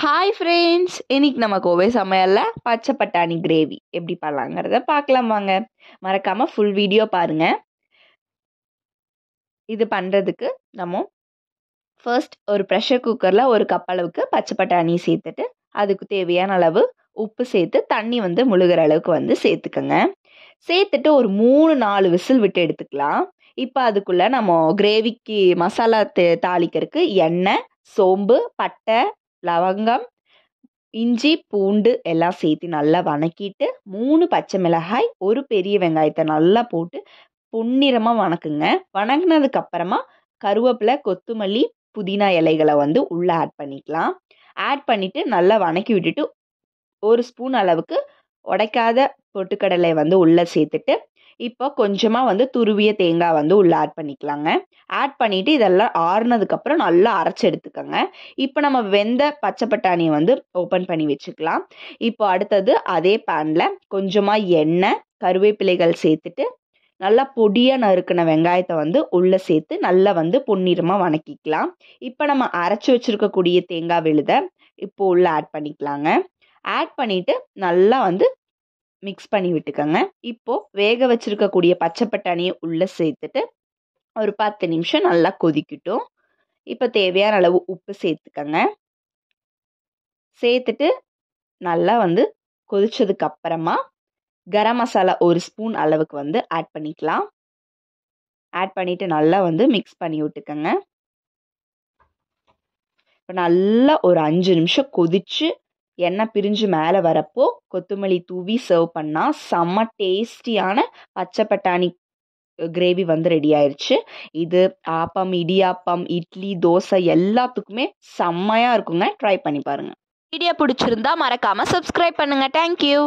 Hi friends, இன்னைக்கு நம்ம கோவை சமையலில் பச்சை பட்டாணி கிரேவி எப்படி பண்ணலாங்கிறத பார்க்கலாம் வாங்க. மறக்காமல் ஃபுல் வீடியோ பாருங்கள். இது பண்ணுறதுக்கு நம்ம ஃபர்ஸ்ட் ஒரு ப்ரெஷர் குக்கரில் ஒரு கப் அளவுக்கு பச்சை பட்டாணி சேர்த்துட்டு அதுக்கு தேவையான அளவு உப்பு சேர்த்து தண்ணி முழுகிற அளவுக்கு சேர்த்துக்கோங்க. சேர்த்துட்டு ஒரு 3-4 விசில் விட்டு எடுத்துக்கலாம். இப்போ அதுக்குள்ளே நம்ம கிரேவிக்கு மசாலா தாளிக்கிறதுக்கு எண்ணெய், சோம்பு, பட்டை, லவங்கம், இஞ்சி, பூண்டு எல்லாம் சேர்த்து நல்லா வணக்கிட்டு 3 பச்சை மிளகாய், ஒரு பெரிய வெங்காயத்தை நல்லா போட்டு பொன்னிறமாக வணக்குங்க. வணங்கினதுக்கு அப்புறமா கருவேப்பிலை, கொத்தமல்லி, புதினா இலைகளை உள்ளே ஆட் பண்ணிக்கலாம். ஆட் பண்ணிவிட்டு நல்லா வணக்கி விட்டுட்டு 1 ஸ்பூன் அளவுக்கு உடைக்காத பொட்டுக்கடலை உள்ளே சேர்த்துட்டு இப்போ கொஞ்சமாக துருவிய தேங்காய் உள்ளே ஆட் பண்ணிக்கலாங்க. ஆட் பண்ணிவிட்டு இதெல்லாம் ஆறுனதுக்கப்புறம் நல்லா அரைச்சி எடுத்துக்கோங்க. இப்போ நம்ம வெந்த பச்சை பட்டாணியை ஓப்பன் பண்ணி வச்சுக்கலாம். இப்போ அடுத்தது அதே பேனில் கொஞ்சமாக எண்ணெய், கருவேப்பிலைகள் சேர்த்துட்டு நல்லா பொடியாக நறுக்கின வெங்காயத்தை உள்ளே சேர்த்து நல்லா பொன்னிறமாக வணக்கிக்கலாம். இப்போ நம்ம அரைச்சி வச்சுருக்கக்கூடிய தேங்காய் விழுதை இப்போ உள்ளே ஆட் பண்ணிக்கலாங்க. ஆட் பண்ணிவிட்டு நல்லா மிக்ஸ் பண்ணி விட்டுக்கோங்க. இப்போது வேக வச்சுருக்கக்கூடிய பச்சை பட்டாணியை உள்ளே சேர்த்துட்டு ஒரு 10 நிமிஷம் நல்லா கொதிக்கட்டும். இப்போ தேவையான அளவு உப்பு சேர்த்துக்கோங்க. சேர்த்துட்டு நல்லா கொதிச்சதுக்கு அப்புறமா கரம் மசாலா 1 ஸ்பூன் அளவுக்கு ஆட் பண்ணிக்கலாம். ஆட் பண்ணிவிட்டு நல்லா மிக்ஸ் பண்ணி விட்டுக்கோங்க. இப்போ நல்லா ஒரு 5 நிமிஷம் கொதிச்சு எண்ணெய் பிரிஞ்சு மேலே வரப்போ கொத்தமல்லி தூவி சர்வ் பண்ணால் செம்ம டேஸ்டியான பச்சை பட்டாணி கிரேவி ரெடி ஆயிடுச்சு. இது ஆப்பம், இடியாப்பம், இட்லி, தோசை எல்லாத்துக்குமே செம்மையாக இருக்குங்க. ட்ரை பண்ணி பாருங்கள். வீடியோ பிடிச்சிருந்தா மறக்காமல் சப்ஸ்கிரைப் பண்ணுங்கள். தேங்க்யூ.